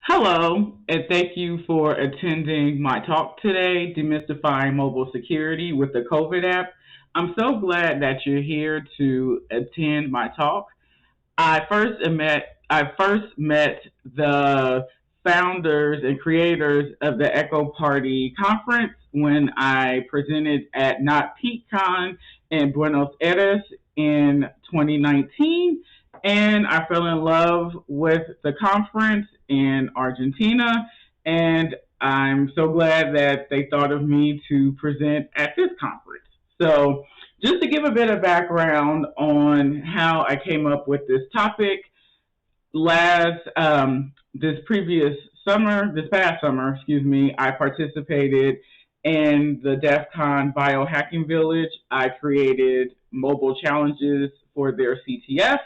Hello, and thank you for attending my talk today, Demystifying Mobile Security with the COVID app. I'm so glad that you're here to attend my talk. I first met the founders and creators of the Ekoparty conference when I presented at Not PeakCon in Buenos Aires in 2019, and I fell in love with the conference in Argentina, and I'm so glad that they thought of me to present at this conference. So just to give a bit of background on how I came up with this topic, this past summer, I participated in the DEF CON biohacking village. I created mobile challenges for their CTF,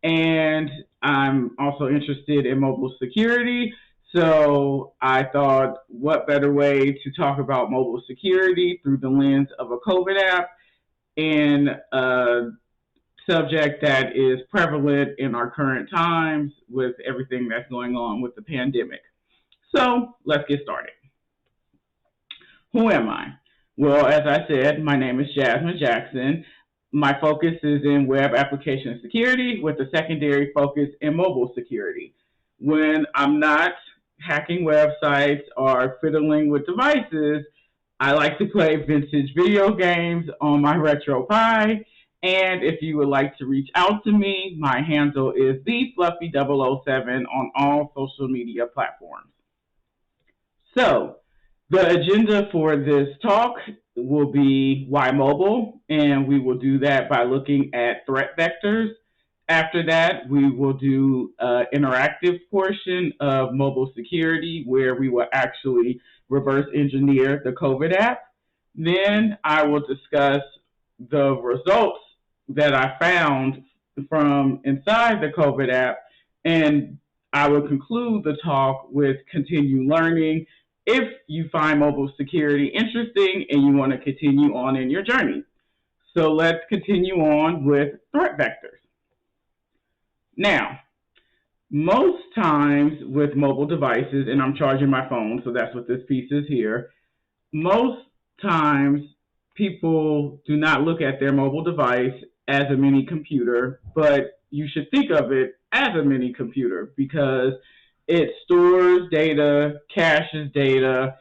and I'm also interested in mobile security. So I thought, what better way to talk about mobile security through the lens of a COVID app in a subject that is prevalent in our current times with everything that's going on with the pandemic. So let's get started. Who am I? Well, as I said, my name is Jasmine Jackson. My focus is in web application security with a secondary focus in mobile security. When I'm not hacking websites or fiddling with devices, I like to play vintage video games on my RetroPie. And if you would like to reach out to me, my handle is TheFluffy007 on all social media platforms. So, the agenda for this talk will be why mobile, and we will do that by looking at threat vectors. After that, we will do an interactive portion of mobile security where we will actually reverse engineer the COVID app. Then I will discuss the results that I found from inside the COVID app, and I will conclude the talk with continue learning if you find mobile security interesting and you want to continue on in your journey. So let's continue on with threat vectors. Now, most times with mobile devices, and I'm charging my phone, so that's what this piece is here, most times people do not look at their mobile device as a mini computer, but you should think of it as a mini computer because it stores data, caches data,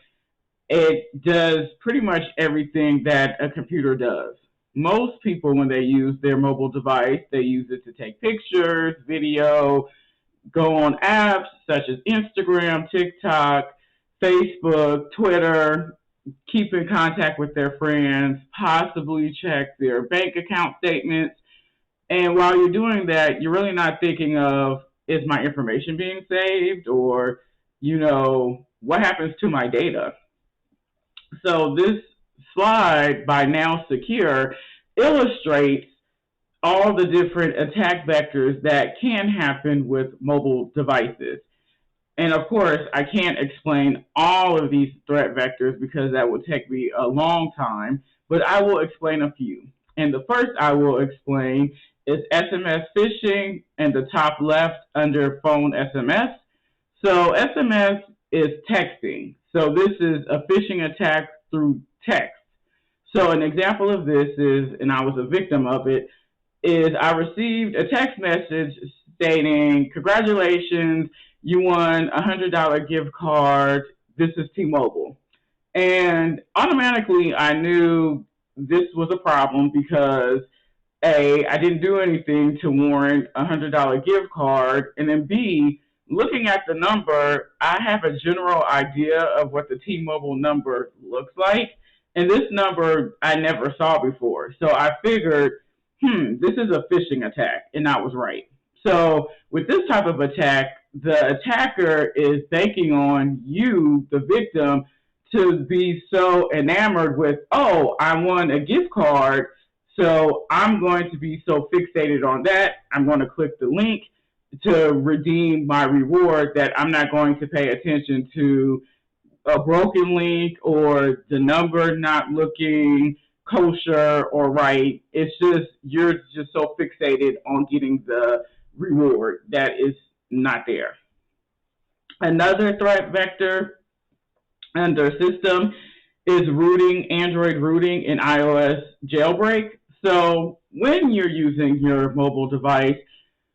it does pretty much everything that a computer does. Most people, when they use their mobile device, they use it to take pictures, video, go on apps such as Instagram, TikTok, Facebook, Twitter, keep in contact with their friends, possibly check their bank account statements. And while you're doing that, you're really not thinking of, is my information being saved, or, what happens to my data? So this slide by Now Secure illustrates all the different attack vectors that can happen with mobile devices. And of course, I can't explain all of these threat vectors because that would take me a long time, but I will explain a few. And the first I will explain is SMS phishing in the top left under phone SMS. So SMS is texting. So this is a phishing attack through text. So an example of this is, and I was a victim of it, is I received a text message stating, congratulations, you won a $100 gift card, this is T-Mobile. And automatically I knew this was a problem because A, I didn't do anything to warrant a $100 gift card, and then B, looking at the number, I have a general idea of what the T-Mobile number looks like, and this number I never saw before. So I figured, this is a phishing attack, and I was right. So with this type of attack, the attacker is banking on you, the victim, to be so enamored with, oh, I won a gift card, so I'm going to be so fixated on that, I'm going to click the link to redeem my reward that I'm not going to pay attention to a broken link or the number not looking kosher or right. It's just, you're just so fixated on getting the reward that is not there. Another threat vector under system is rooting, Android rooting, and iOS jailbreak. So when you're using your mobile device,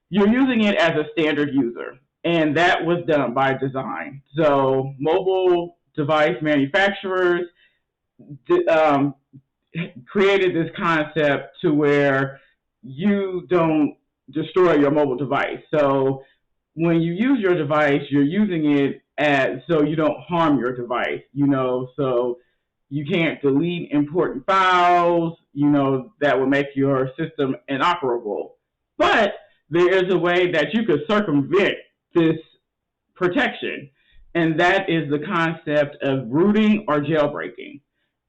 you're using it as a standard user, and that was done by design. So mobile device manufacturers um, created this concept to where you don't destroy your mobile device. So when you use your device, you're using it as so you don't harm your device, so you can't delete important files, that will make your system inoperable. But there is a way that you could circumvent this protection, and that is the concept of rooting or jailbreaking.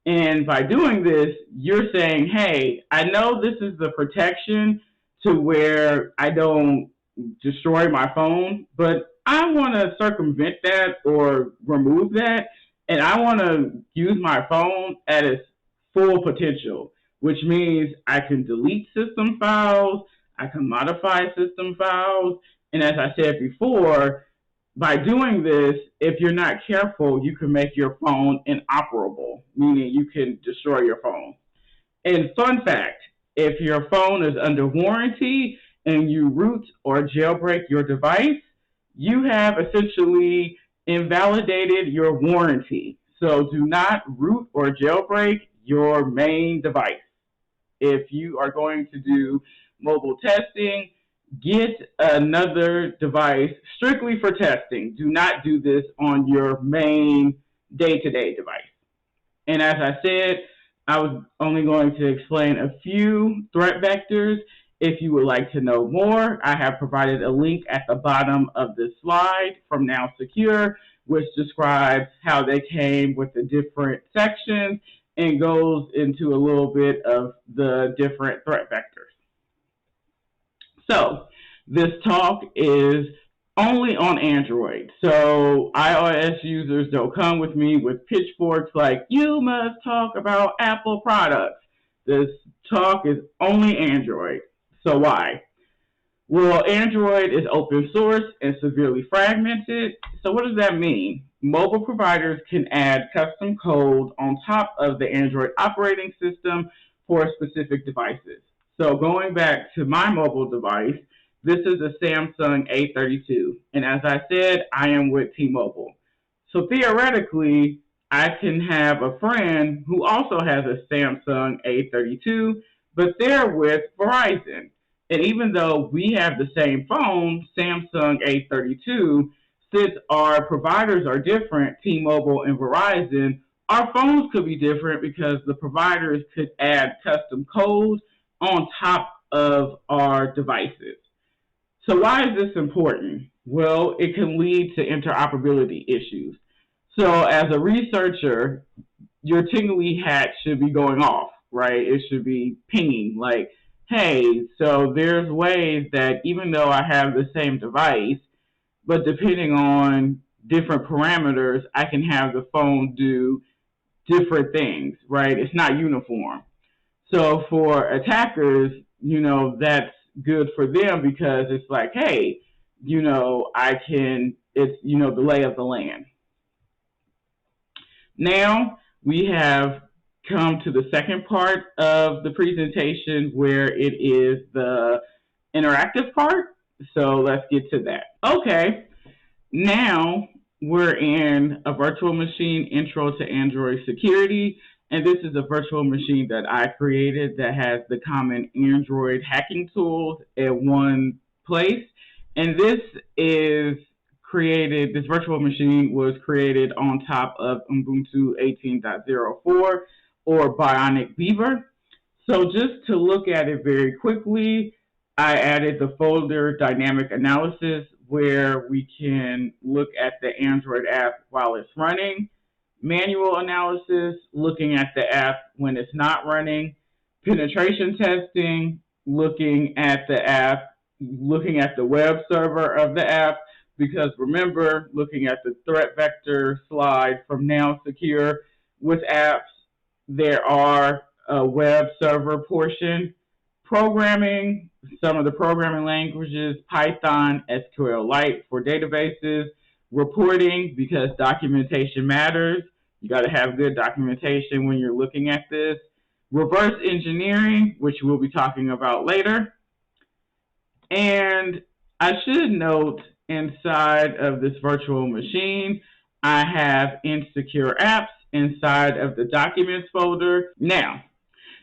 And by doing this, you're saying, hey, I know this is the protection to where I don't destroy my phone, but I want to circumvent that or remove that. And I want to use my phone at its full potential, which means I can delete system files, I can modify system files. And as I said before, by doing this, if you're not careful, you can make your phone inoperable, meaning you can destroy your phone. And fun fact, if your phone is under warranty and you root or jailbreak your device, you have essentially invalidated your warranty. So do not root or jailbreak your main device. If you are going to do mobile testing, get another device strictly for testing. Do not do this on your main day-to-day device. And as I said, I was only going to explain a few threat vectors. If you would like to know more, I have provided a link at the bottom of this slide from Now Secure, which describes how they came with the different sections and goes into a little bit of the different threat vectors. So this talk is only on Android. So iOS users don't come with me with pitchforks like, you must talk about Apple products. This talk is only Android. So why? Well, Android is open source and severely fragmented. So what does that mean? Mobile providers can add custom code on top of the Android operating system for specific devices. So going back to my mobile device, this is a Samsung A32. And as I said, I am with T-Mobile. So theoretically, I can have a friend who also has a Samsung A32, but they're with Verizon. And even though we have the same phone, Samsung A32, since our providers are different, T-Mobile and Verizon, our phones could be different because the providers could add custom code on top of our devices. So why is this important? Well, it can lead to interoperability issues. So as a researcher, your tingly hat should be going off, right? It should be pinging like, hey, so there's ways that even though I have the same device, but depending on different parameters, I can have the phone do different things, right? It's not uniform. So for attackers, that's good for them because it's like, hey, it's, the lay of the land. Now we have come to the second part of the presentation where it is the interactive part. So let's get to that. Okay, now we're in a virtual machine intro to Android security. And this is a virtual machine that I created that has the common Android hacking tools in one place. And this virtual machine was created on top of Ubuntu 18.04 or Bionic Beaver. So just to look at it very quickly, I added the folder dynamic analysis where we can look at the Android app while it's running. Manual analysis, looking at the app when it's not running. Penetration testing, looking at the app, looking at the web server of the app, because remember, looking at the threat vector slide from Now Secure, with apps, there are a web server portion. Programming, some of the programming languages, Python, SQLite for databases, reporting, because documentation matters. You got to have good documentation when you're looking at this. Reverse engineering, which we'll be talking about later. And I should note, inside of this virtual machine, I have insecure apps inside of the documents folder. Now,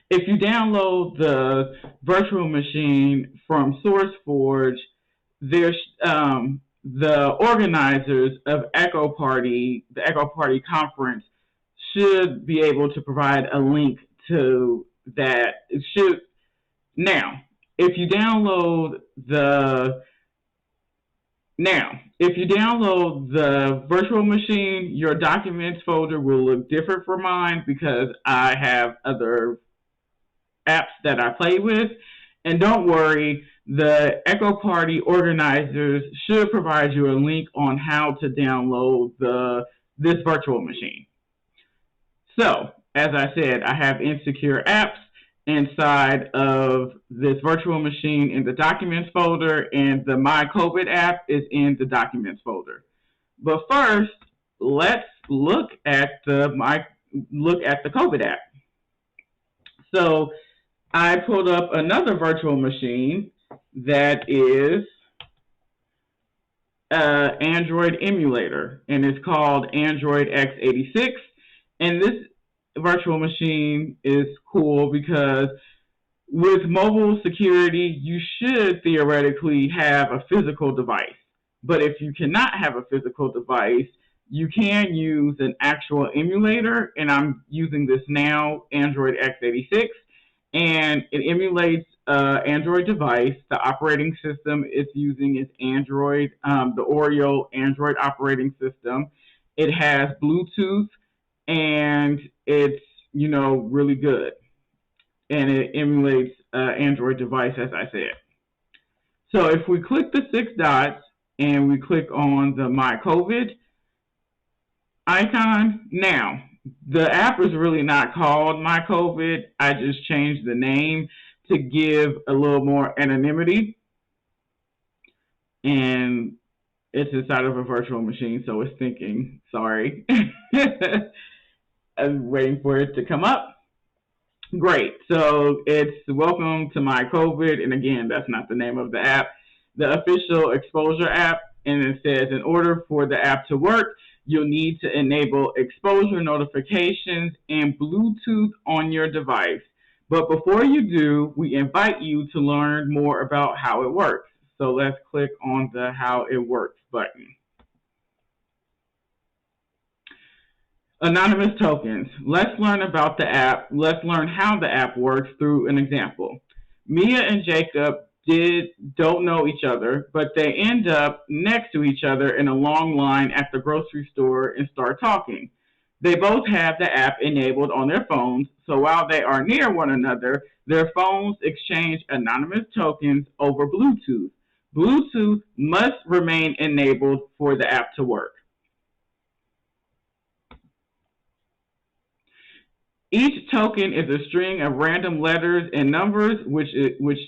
if you download the virtual machine from SourceForge, there's the organizers of Ekoparty, the Ekoparty conference, should be able to provide a link to that. It should. Now, if you download the virtual machine, your documents folder will look different from mine because I have other apps that I play with. And don't worry, the Ekoparty organizers should provide you a link on how to download this virtual machine. So, as I said, I have insecure apps inside of this virtual machine in the documents folder, and the My COVID app is in the documents folder. But first, let's look at the COVID app. So I pulled up another virtual machine that is Android emulator, and it's called Android x86. And this virtual machine is cool because with mobile security, you should theoretically have a physical device. But if you cannot have a physical device, you can use an actual emulator, and I'm using this now, Android x86, and it emulates Android device. The operating system it's using is Android, the Oreo Android operating system. It has Bluetooth, and it's, really good. And it emulates Android device, as I said. So if we click the 6 dots and we click on the My COVID icon, now, the app is really not called My COVID. I just changed the name to give a little more anonymity. And it's inside of a virtual machine, so it's thinking, sorry. I'm waiting for it to come up. Great. So it's welcome to My COVID. And again, that's not the name of the app. The official exposure app. And it says, in order for the app to work, you'll need to enable exposure notifications and Bluetooth on your device. But before you do, we invite you to learn more about how it works. So let's click on the How It Works button. Anonymous tokens. Let's learn about the app. Let's learn how the app works through an example. Mia and Jacob don't know each other, but they end up next to each other in a long line at the grocery store and start talking. They both have the app enabled on their phones, so while they are near one another, their phones exchange anonymous tokens over Bluetooth. Bluetooth must remain enabled for the app to work. Each token is a string of random letters and numbers which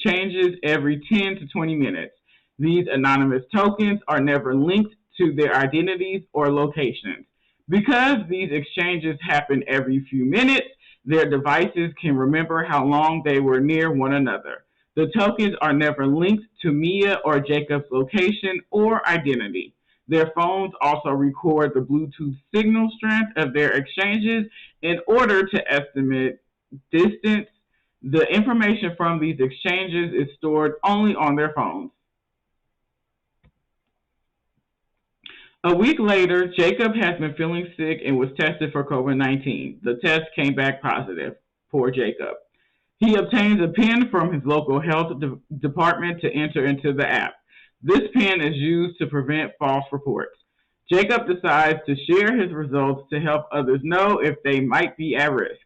changes every 10 to 20 minutes. These anonymous tokens are never linked to their identities or locations. Because these exchanges happen every few minutes, their devices can remember how long they were near one another. The tokens are never linked to Mia or Jacob's location or identity. Their phones also record the Bluetooth signal strength of their exchanges in order to estimate distance. The information from these exchanges is stored only on their phones. A week later, Jacob has been feeling sick and was tested for COVID-19. The test came back positive. Poor Jacob. He obtains a PIN from his local health department to enter into the app. This PIN is used to prevent false reports. Jacob decides to share his results to help others know if they might be at risk.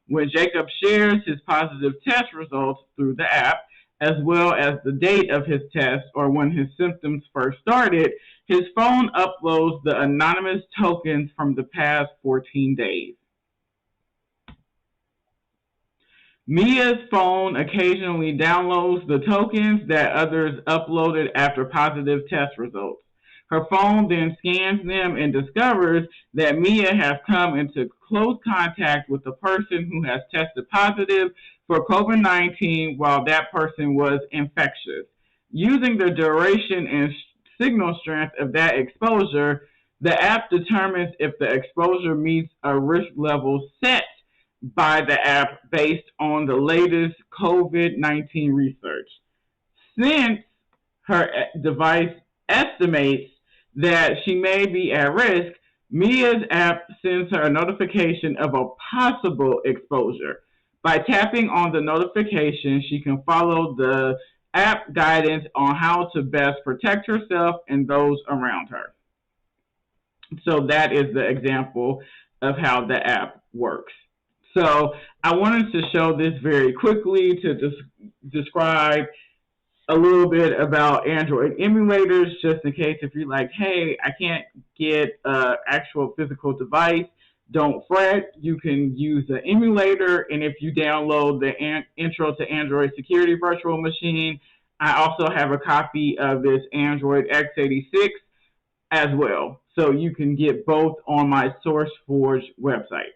When Jacob shares his positive test results through the app, as well as the date of his test or when his symptoms first started, his phone uploads the anonymous tokens from the past 14 days. Mia's phone occasionally downloads the tokens that others uploaded after positive test results. Her phone then scans them and discovers that Mia has come into close contact with a person who has tested positive for COVID-19 while that person was infectious. Using the duration and signal strength of that exposure, the app determines if the exposure meets a risk level set by the app based on the latest COVID-19 research. Since her device estimates that she may be at risk, Mia's app sends her a notification of a possible exposure. By tapping on the notification, she can follow the app guidance on how to best protect herself and those around her. So that is the example of how the app works. So I wanted to show this very quickly to describe a little bit about Android emulators, just in case if you're like, hey, I can't get an actual physical device, don't fret. You can use the emulator, and if you download the Intro to Android Security Virtual Machine, I also have a copy of this Android x86 as well. So you can get both on my SourceForge website.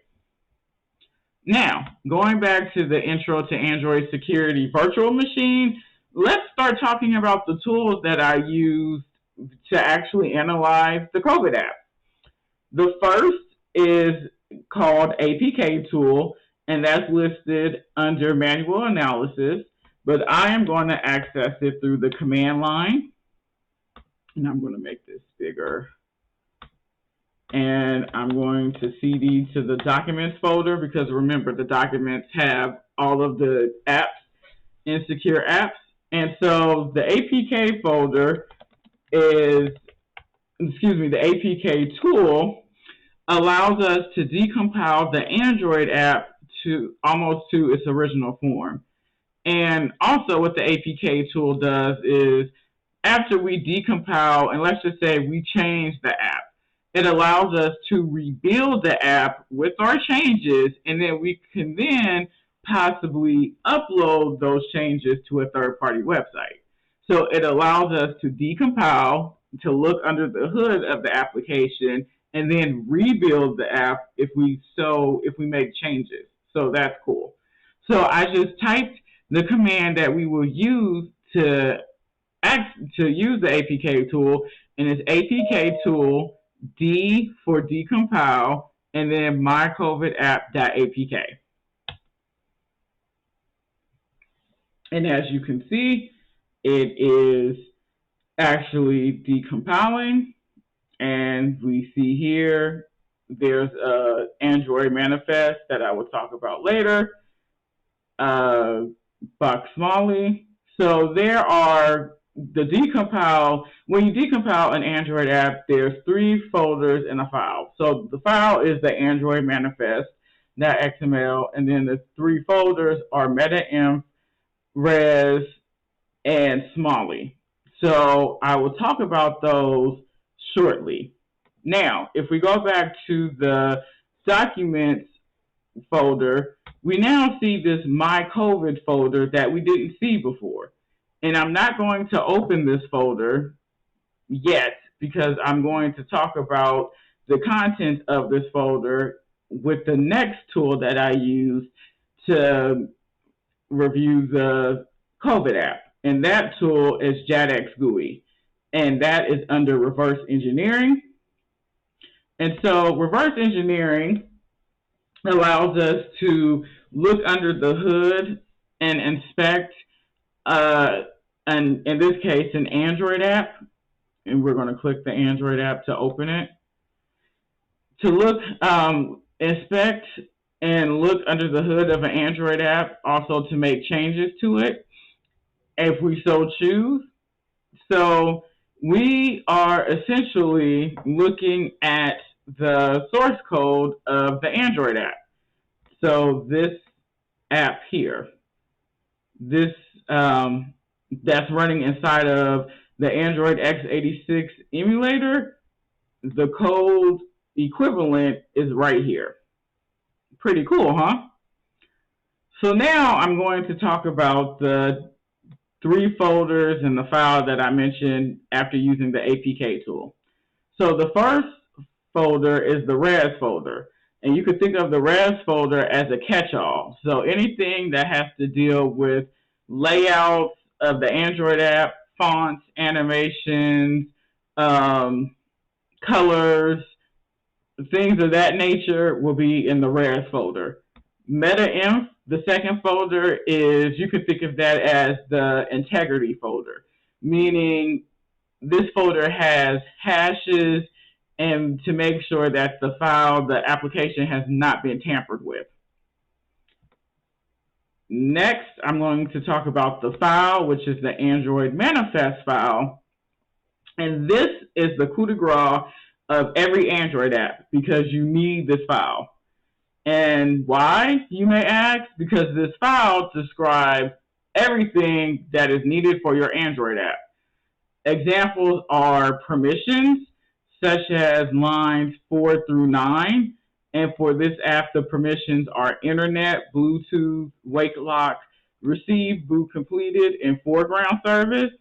Now, going back to the Intro to Android Security Virtual Machine, let's start talking about the tools that I used to actually analyze the COVID app. The first is called Apk Tool, and that's listed under Manual Analysis, but I am going to access it through the command line, and I'm going to make this bigger. And I'm going to CD to the Documents folder, because remember, the Documents have all of the apps, insecure apps. And so the APK folder the APK tool allows us to decompile the Android app to almost to its original form. And also what the APK tool does is, after we decompile, and let's just say we change the app, it allows us to rebuild the app with our changes, and then we can then possibly upload those changes to a third-party website. So it allows us to decompile, to look under the hood of the application, and then rebuild the app if we make changes. So that's cool. So I just typed the command that we will use to use the APK tool, and it's APK tool D for decompile, and then mycovidapp.apk. And as you can see, it is actually decompiling, and we see here there's a Android manifest that I will talk about later, Box Smalley. So there are the decompile. When you decompile an Android app, there's 3 folders in a file. So the file is the Android manifest.xml, and then the 3 folders are meta-inf, res, and Smalley. So I will talk about those shortly. Now, if we go back to the documents folder, we now see this My COVID folder that we didn't see before. And I'm not going to open this folder yet, because I'm going to talk about the contents of this folder with the next tool that I use to review the COVID app. And that tool is JADX GUI. And that is under reverse engineering. And so reverse engineering allows us to look under the hood and inspect, and in this case, an Android app. And we're going to click the Android app to open it. To look, inspect and look under the hood of an Android app, also to make changes to it, if we so choose. So we are essentially looking at the source code of the Android app. So this app here, this that's running inside of the Android x86 emulator, the code equivalent is right here. Pretty cool, huh? So now I'm going to talk about the 3 folders in the file that I mentioned after using the APK tool. So the first folder is the res folder. And you could think of the res folder as a catch-all. So anything that has to deal with layouts of the Android app, fonts, animations, um, colors, things of that nature will be in the res folder. Meta-inf, the second folder, is, you could think of that as the integrity folder, meaning this folder has hashes and to make sure that the file, the application, has not been tampered with. Next, I'm going to talk about the file, which is the Android manifest file. And this is the coup de grace of every Android app because you need this file. And why, you may ask? Because this file describes everything that is needed for your Android app. Examples are permissions, such as lines 4 through 9. And for this app, the permissions are Internet, Bluetooth, Wake Lock, Receive, Boot Completed, and Foreground Service.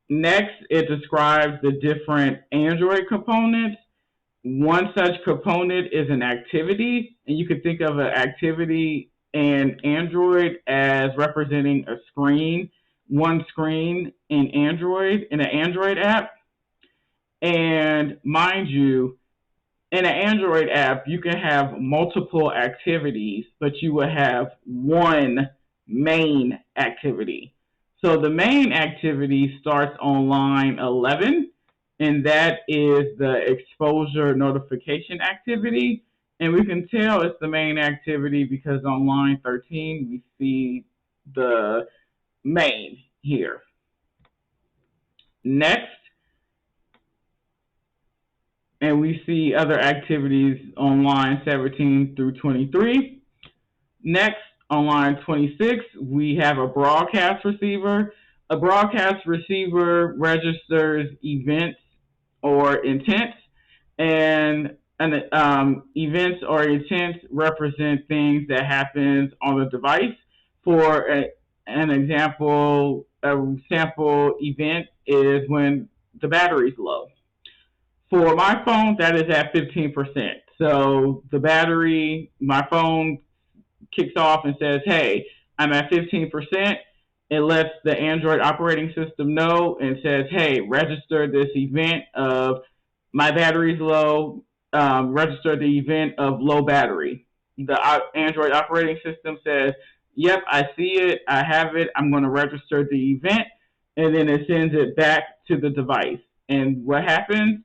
Next, it describes the different Android components. One such component is an activity, and you can think of an activity in Android as representing a screen, one screen in an Android app. And mind you, in an Android app, you can have multiple activities, but you will have one main activity. So the main activity starts on line 11, and that is the exposure notification activity. And we can tell it's the main activity because on line 13, we see the main here. Next, and we see other activities on line 17 through 23. Next, on line 26, we have a broadcast receiver. A broadcast receiver registers events or intents, and events or intents represent things that happen on the device. For an example, a sample event is when the battery's low. For my phone, that is at 15%. So the battery, my phone kicks off and says, hey, I'm at 15%. It lets the Android operating system know and says, hey, register this event of my battery's low, register the event of low battery. The Android operating system says, yep, I see it, I have it, I'm going to register the event, and then it sends it back to the device. And what happens?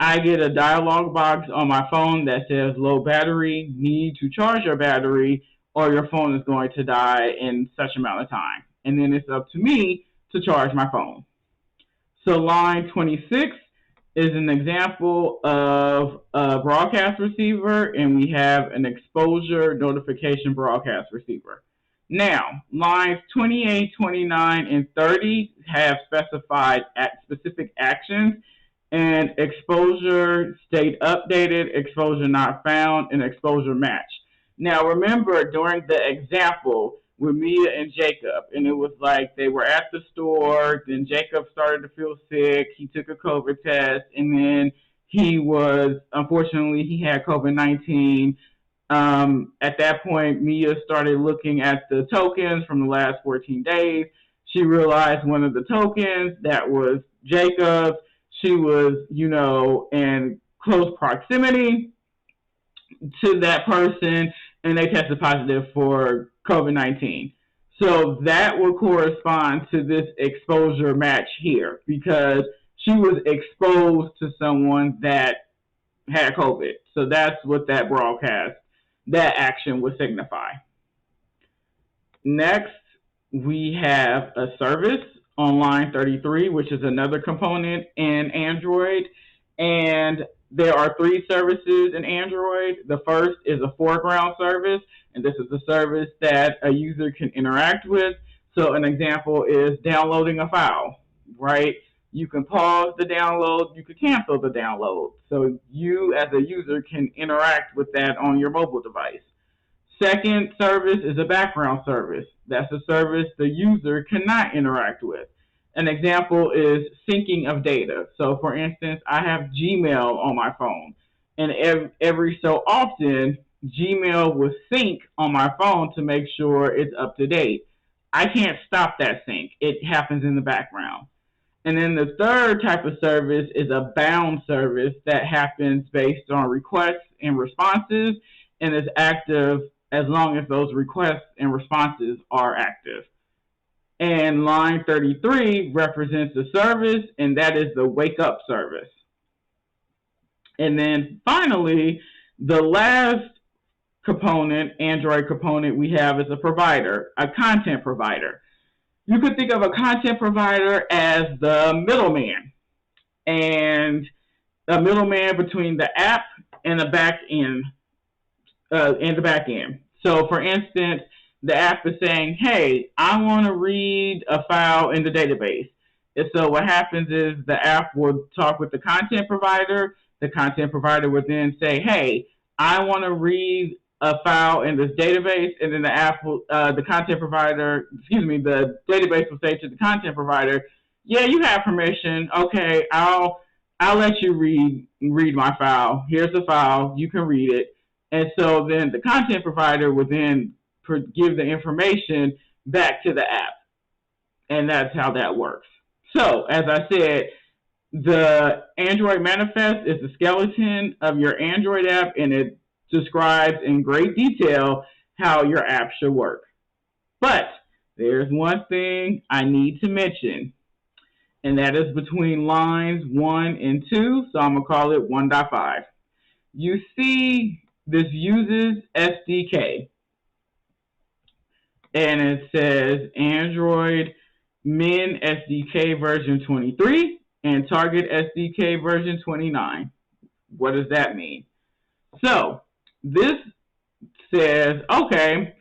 I get a dialog box on my phone that says low battery, need to charge your battery, or your phone is going to die in such amount of time. And then it's up to me to charge my phone. So line 26 is an example of a broadcast receiver, and we have an exposure notification broadcast receiver. Now, lines 28, 29, and 30 have specified specific actions, and exposure state updated, exposure not found, and exposure match. Now, remember during the example with Mia and Jacob, and it was like they were at the store, then Jacob started to feel sick, he took a COVID test, and then unfortunately, he had COVID-19. At that point, Mia started looking at the tokens from the last 14 days. She realized one of the tokens that was Jacob's. She was, in close proximity to that person, and they tested positive for COVID-19. So that will correspond to this exposure match here because she was exposed to someone that had COVID. So that's what that action would signify. Next, we have a service on line 33, which is another component in Android. And there are 3 services in Android. The first is a foreground service, and this is a service that a user can interact with. So an example is downloading a file, right? You can pause the download, you can cancel the download. So you as a user can interact with that on your mobile device. Second service is a background service. That's a service the user cannot interact with. An example is syncing of data. So, for instance, I have Gmail on my phone, and every so often, Gmail will sync on my phone to make sure it's up to date. I can't stop that sync, it happens in the background. And then the third type of service is a bound service that happens based on requests and responses and is active as long as those requests and responses are active. And line 33 represents the service, and that is the wake up service. And then finally, the last component, Android component we have is a provider, a content provider. You could think of a content provider as the middleman, and a middleman between the app and the back end. So, for instance, the app is saying, "Hey, I want to read a file in the database." And so, what happens is the app will talk with the content provider. The content provider would then say, "Hey, I want to read a file in this database," and then the app will, the database will say to the content provider, "Yeah, you have permission. Okay, I'll let you read my file. Here's the file. You can read it." And so then the content provider will then give the information back to the app, and that's how that works. So, as I said, the Android manifest is the skeleton of your Android app, and it describes in great detail how your app should work. But there's one thing I need to mention, and that is between lines 1 and 2, so I'm going to call it 1.5. You see this uses SDK, and it says Android Min SDK version 23 and Target SDK version 29. What does that mean? So this says, okay,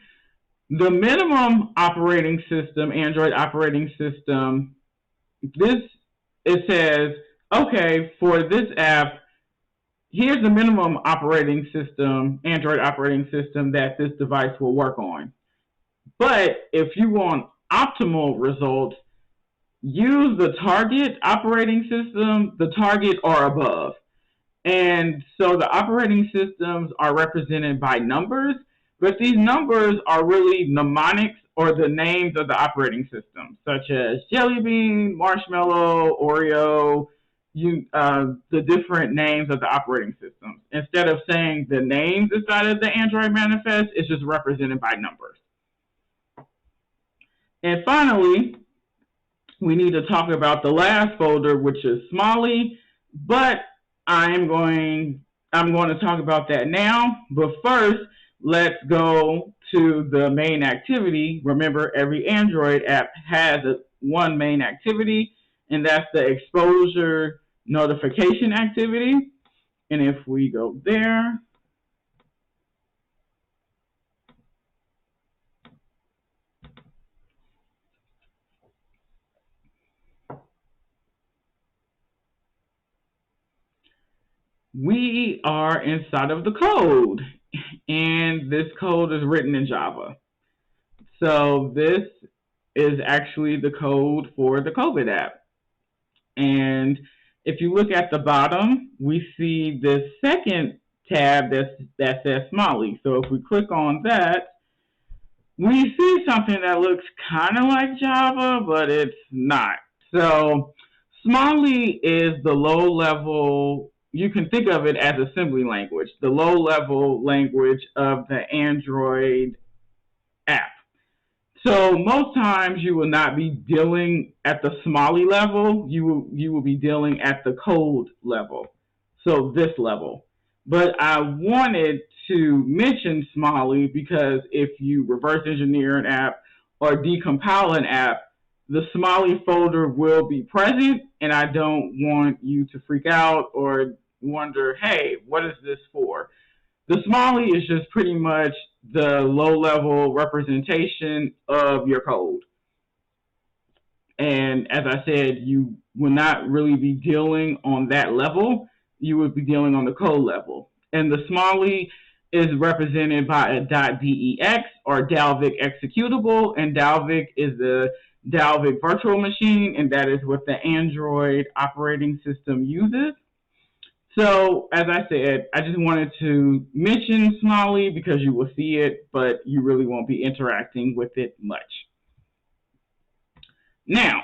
the minimum operating system, Android operating system, it says, okay, for this app, here's the minimum operating system, Android operating system that this device will work on. But if you want optimal results, use the target operating system, the target or above. And so the operating systems are represented by numbers, but these numbers are really mnemonics or the names of the operating system, such as Jelly Bean, Marshmallow, Oreo, the different names of the operating systems. Instead of saying the names inside of the Android manifest, it's just represented by numbers. And finally, we need to talk about the last folder, which is Smalley, but I'm going to talk about that now. But first, let's go to the main activity. Remember, every Android app has one main activity, and that's the exposure notification activity. And if we go there, we are inside of the code, and this code is written in Java. So this is actually the code for the COVID app. And if you look at the bottom, we see this second tab that says Smalley. So if we click on that, we see something that looks kind of like Java, but it's not. So Smalley is the low-level, you can think of it as assembly language, the low-level language of the Android app. So most times you will not be dealing at the Smalley level, you will be dealing at the code level, so this level. But I wanted to mention Smalley because if you reverse engineer an app or decompile an app, the Smalley folder will be present, and I don't want you to freak out or wonder, hey, what is this for? The Smalley is just pretty much the low-level representation of your code. And as I said, you will not really be dealing on that level. You would be dealing on the code level. And the Smalley is represented by a .dex or Dalvik executable, and Dalvik is the Dalvik virtual machine, and that is what the Android operating system uses. So, as I said, I just wanted to mention Smiley because you will see it, but you really won't be interacting with it much. Now,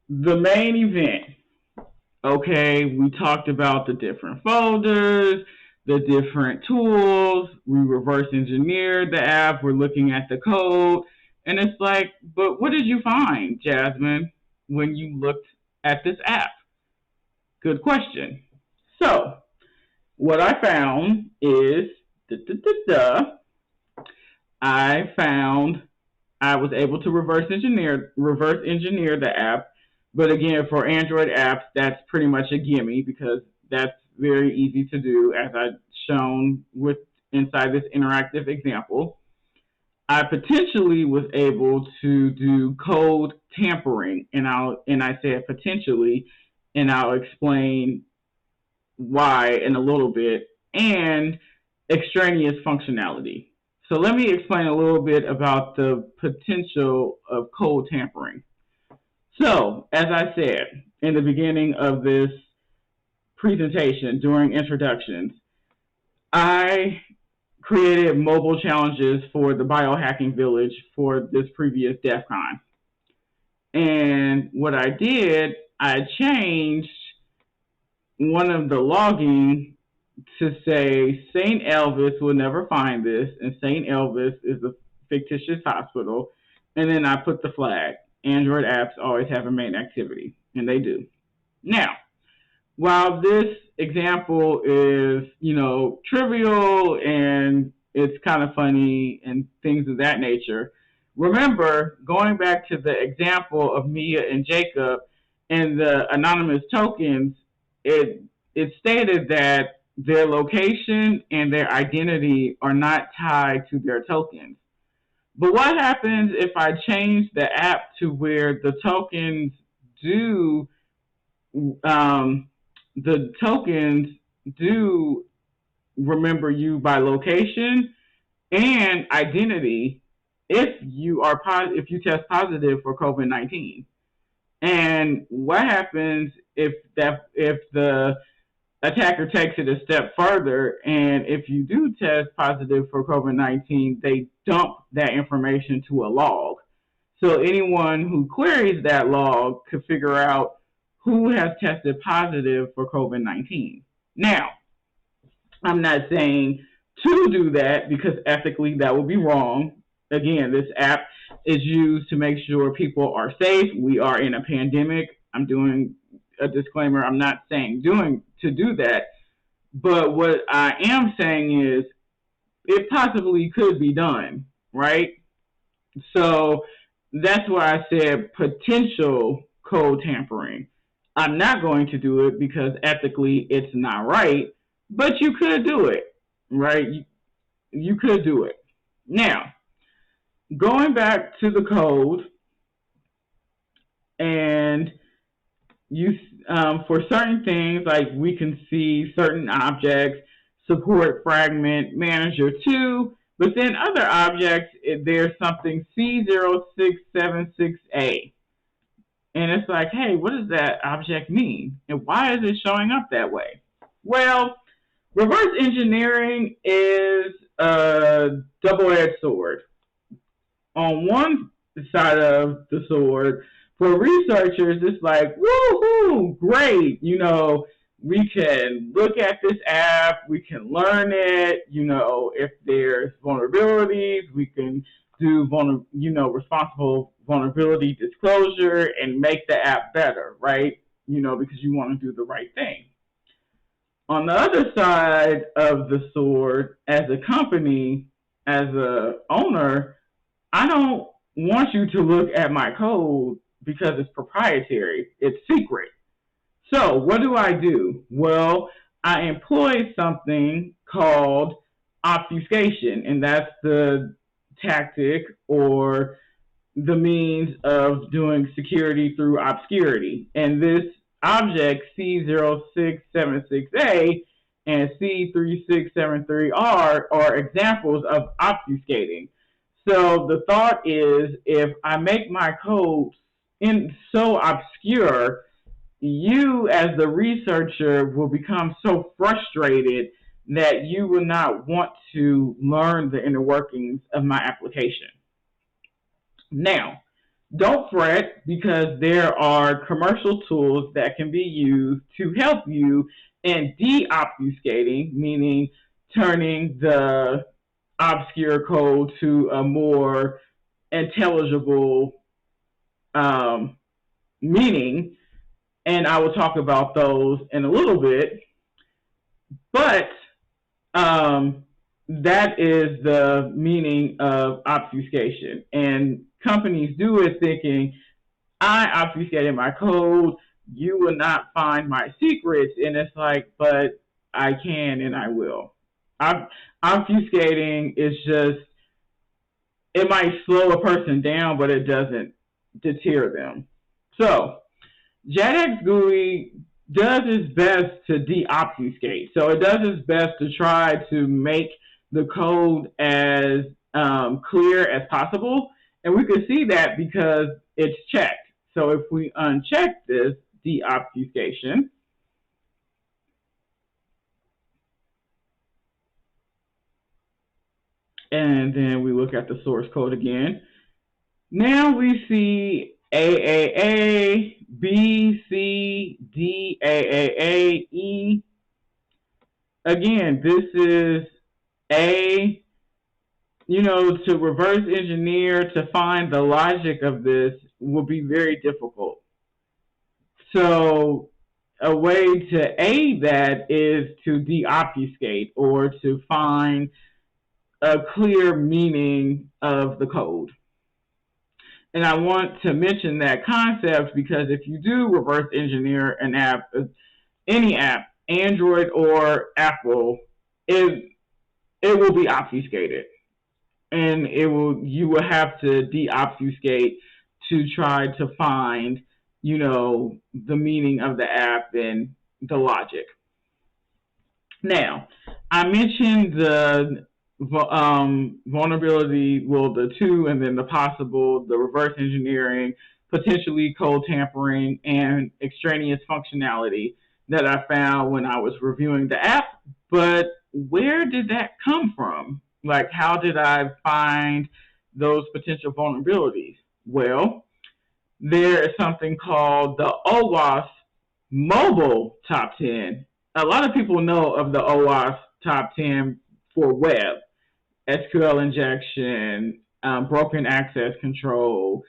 the main event. Okay, we talked about the different folders, the different tools. We reverse engineered the app. We're looking at the code. And it's like, but what did you find, Jasmine, when you looked at this app? Good question. So, what I found is, I found I was able to reverse engineer the app. But again, for Android apps, that's pretty much a gimme because that's very easy to do, as I've shown with inside this interactive example. I potentially was able to do cold tampering, and I said potentially, and I'll explain why in a little bit, and extraneous functionality. So let me explain a little bit about the potential of cold tampering. So, as I said in the beginning of this presentation during introductions, I created mobile challenges for the biohacking village for this previous DEF CON. And what I did, I changed one of the logging to say St. Elvis will never find this, and St. Elvis is a fictitious hospital. And then I put the flag. Android apps always have a main activity, and they do. Now, while this example is, trivial and it's kind of funny and things of that nature, remember, going back to the example of Mia and Jacob and the anonymous tokens, it stated that their location and their identity are not tied to their tokens. But what happens if I change the app to where the tokens do remember you by location and identity if you test positive for COVID-19? And what happens if the attacker takes it a step further, and if you do test positive for COVID-19, they dump that information to a log. So anyone who queries that log could figure out who has tested positive for COVID-19. Now, I'm not saying to do that because ethically that would be wrong. Again, this app is used to make sure people are safe. We are in a pandemic. I'm doing a disclaimer. I'm not saying to do that. But what I am saying is it possibly could be done, right? So that's why I said potential code tampering. I'm not going to do it because ethically it's not right, but you could do it, right? You could do it. Now, going back to the code, and for certain things, like we can see certain objects support fragment manager 2, but then other objects, there's something C0676A. And it's like, hey, what does that object mean? And why is it showing up that way? Well, reverse engineering is a double-edged sword. On one side of the sword, for researchers, it's like, woohoo, great. We can look at this app, we can learn it. If there's vulnerabilities, we can do responsible vulnerability disclosure and make the app better, right? Because you want to do the right thing. On the other side of the sword, as a company, as a owner, I don't want you to look at my code because it's proprietary. It's secret. So what do? Well, I employ something called obfuscation, and that's the tactic or the means of doing security through obscurity. And this object C0676A and C3673R are examples of obfuscating. So the thought is, if I make my code so obscure, you as the researcher will become so frustrated that you will not want to learn the inner workings of my application. Now, don't fret, because there are commercial tools that can be used to help you in de-obfuscating, meaning turning the obscure code to a more intelligible meaning. And I will talk about those in a little bit. But that is the meaning of obfuscation. And companies do it thinking, I obfuscated my code, you will not find my secrets. And it's like, but I can and I will. Obfuscating is just, it might slow a person down, but it doesn't deter them. So, JADX GUI does its best to de-obfuscate. So it does its best to try to make the code as clear as possible. And we can see that because it's checked. So if we uncheck this de-obfuscation, and then we look at the source code again, now we see AAA, B, C, D, AAA, E. Again, this is A, to reverse engineer, to find the logic of this will be very difficult. So a way to aid that is to de-obfuscate, or to find a clear meaning of the code. And I want to mention that concept because if you do reverse engineer an app, any app, Android or Apple, it will be obfuscated. And you will have to de-obfuscate to try to find, the meaning of the app and the logic. Now, I mentioned the vulnerability, the two, and then the reverse engineering, potentially cold tampering, and extraneous functionality that I found when I was reviewing the app. But where did that come from? Like, how did I find those potential vulnerabilities? Well, there is something called the OWASP Mobile Top 10. A lot of people know of the OWASP Top 10 for web, SQL injection, broken access control,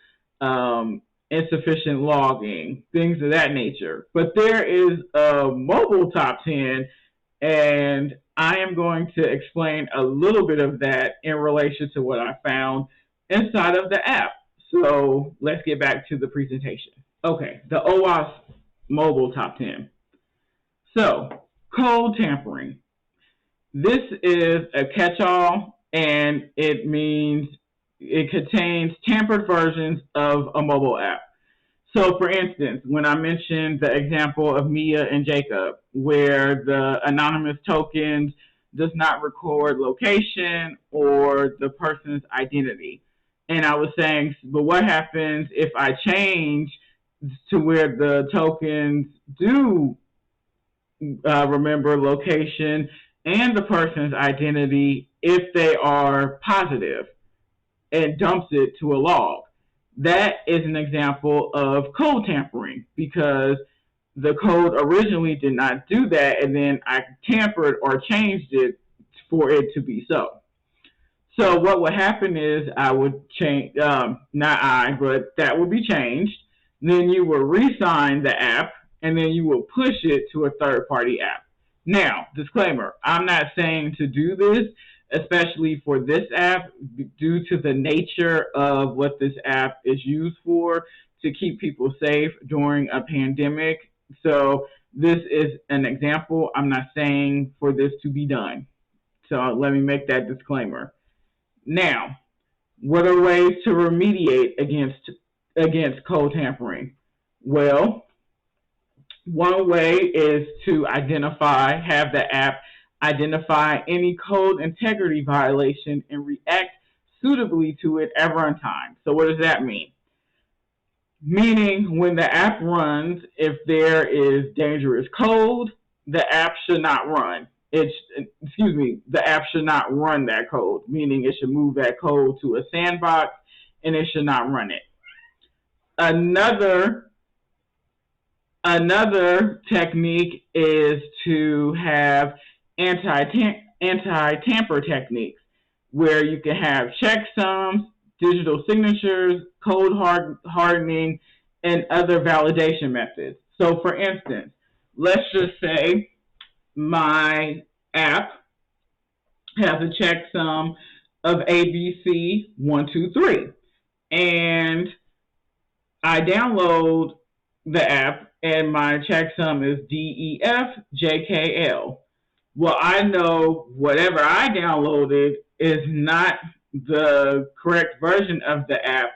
insufficient logging, things of that nature. But there is a mobile top 10, and I am going to explain a little bit of that in relation to what I found inside of the app. So let's get back to the presentation. Okay, the OWASP mobile top 10. So, cold tampering. This is a catch-all, and it means it contains tampered versions of a mobile app. So, for instance, when I mentioned the example of Mia and Jacob, where the anonymous tokens does not record location or the person's identity. And I was saying, but what happens if I change to where the tokens do remember location and the person's identity if they are positive, and dumps it to a log? That is an example of code tampering, because the code originally did not do that, and then I tampered or changed it for it to be so. So what would happen is I would change, but that would be changed. Then you will re-sign the app, and then you will push it to a third-party app. Now, disclaimer, I'm not saying to do this, especially for this app, due to the nature of what this app is used for, to keep people safe during a pandemic. So this is an example. I'm not saying for this to be done. So let me make that disclaimer. Now, what are ways to remediate against cold tampering? Well, one way is to have the app identify any code integrity violation and react suitably to it at runtime. So what does that mean? Meaning when the app runs, if there is dangerous code, the app should not run. The app should not run that code, meaning it should move that code to a sandbox and it should not run it. Another technique is to have anti-tamper techniques, where you can have checksums, digital signatures, code hardening, and other validation methods. So for instance, let's just say my app has a checksum of ABC123, and I download the app and my checksum is DEFJKL. Well, I know whatever I downloaded is not the correct version of the app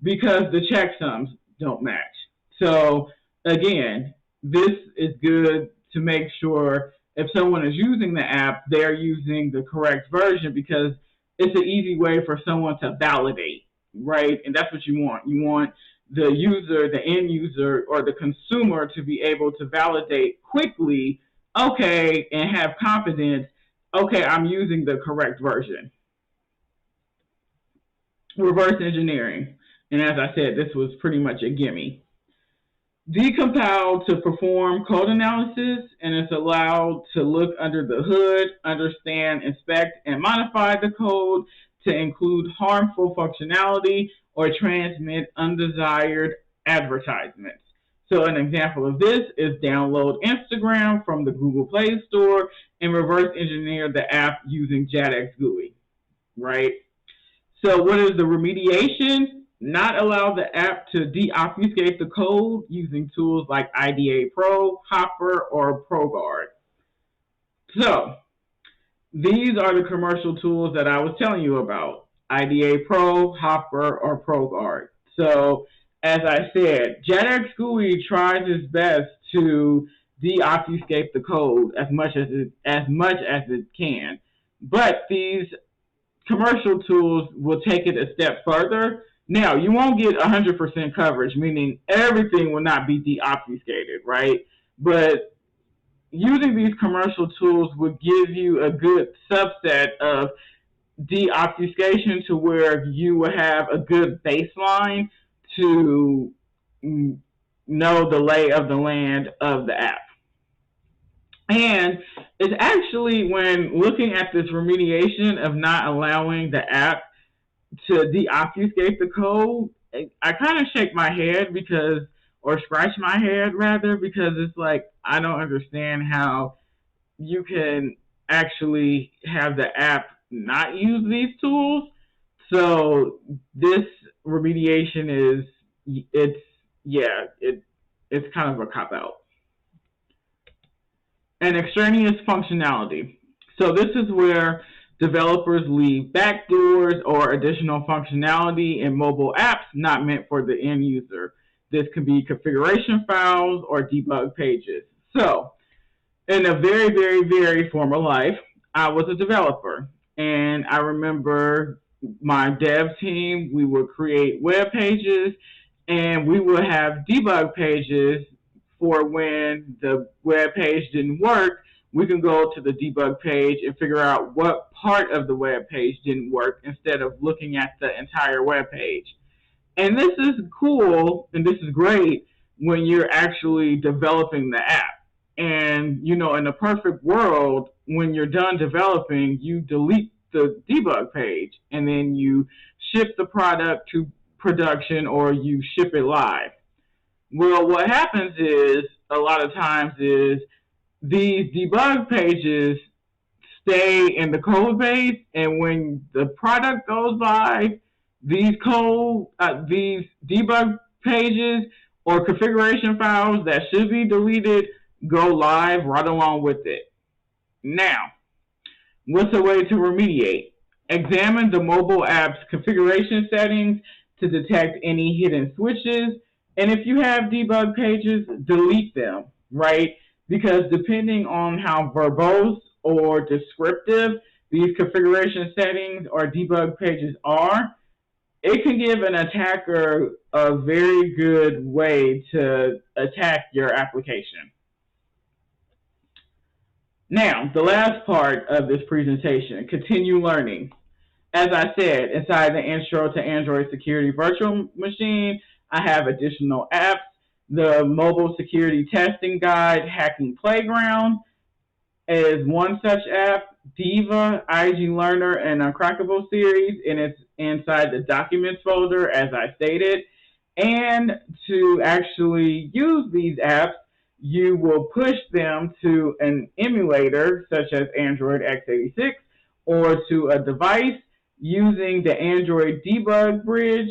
because the checksums don't match. So again, this is good to make sure if someone is using the app, they're using the correct version, because it's an easy way for someone to validate, right? And that's what you want. You want the user, the end user, or the consumer to be able to validate quickly, okay, and have confidence, okay, I'm using the correct version. Reverse engineering. And as I said, this was pretty much a gimme. Decompile to perform code analysis, and it's allowed to look under the hood, understand, inspect, and modify the code to include harmful functionality or transmit undesired advertisements. So an example of this is download Instagram from the Google Play Store and reverse engineer the app using JADX GUI, right? So what is the remediation? Not allow the app to deobfuscate the code using tools like IDA Pro, Hopper, or ProGuard. So these are the commercial tools that I was telling you about: IDA Pro, Hopper, or ProGuard. So as I said, JADX GUI tries its best to deobfuscate the code as much as it can, but these commercial tools will take it a step further. Now, you won't get 100% coverage, meaning everything will not be deobfuscated, right? But using these commercial tools will give you a good subset of deobfuscation to where you will have a good baseline to know the lay of the land of the app. And it's actually, when looking at this remediation of not allowing the app to deobfuscate the code, I kind of shake my head or scratch my head rather, because it's like, I don't understand how you can actually have the app not use these tools. So this remediation it's kind of a cop-out. And extraneous functionality. So this is where developers leave backdoors or additional functionality in mobile apps not meant for the end user. This could be configuration files or debug pages. So in a very, very, very former life, I was a developer. And I remember my dev team, we would create web pages and we would have debug pages for when the web page didn't work. We can go to the debug page and figure out what part of the web page didn't work instead of looking at the entire web page. And this is cool and this is great when you're actually developing the app. And, you know, in a perfect world, when you're done developing, you delete the debug page and then you ship the product to production or you ship it live. Well, what happens is, a lot of times is, these debug pages stay in the code base, and when the product goes live, these debug pages or configuration files that should be deleted go live right along with it. Now, what's a way to remediate? Examine the mobile app's configuration settings to detect any hidden switches, and if you have debug pages, delete them, right? Because depending on how verbose or descriptive these configuration settings or debug pages are, it can give an attacker a very good way to attack your application. Now, the last part of this presentation, continue learning. As I said, inside the Intro to Android Security Virtual Machine, I have additional apps, the Mobile Security Testing Guide, Hacking Playground is one such app, Diva, IG Learner, and Uncrackable series, and it's inside the Documents folder, as I stated. And to actually use these apps, you will push them to an emulator, such as Android x86, or to a device using the Android debug bridge.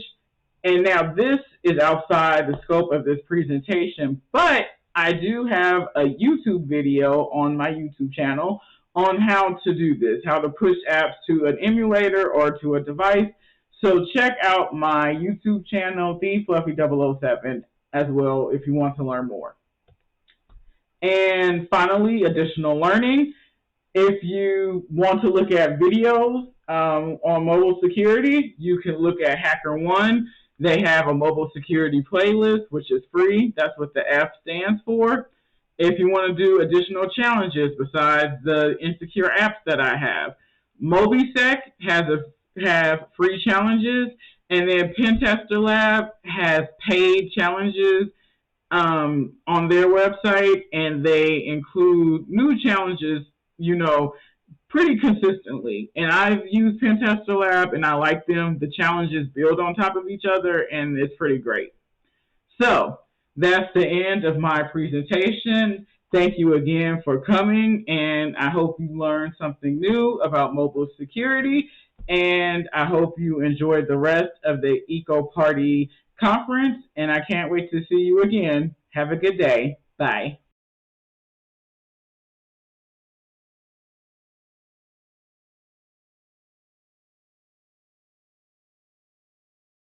And now this is outside the scope of this presentation, but I do have a YouTube video on my YouTube channel on how to do this, how to push apps to an emulator or to a device. So check out my YouTube channel, TheFluffy007, as well if you want to learn more. And finally, additional learning. If you want to look at videos on mobile security, you can look at HackerOne. They have a mobile security playlist, which is free. That's what the F stands for. If you want to do additional challenges besides the insecure apps that I have, MobiSec has free challenges, and then Pentester Lab has paid challenges on their website, and they include new challenges, you know, pretty consistently. And I've used Pentester Lab, and I like them. The challenges build on top of each other, and it's pretty great. So that's the end of my presentation. Thank you again for coming, and I hope you learned something new about mobile security, and I hope you enjoyed the rest of the Ekoparty conference, and I can't wait to see you again. Have a good day. Bye.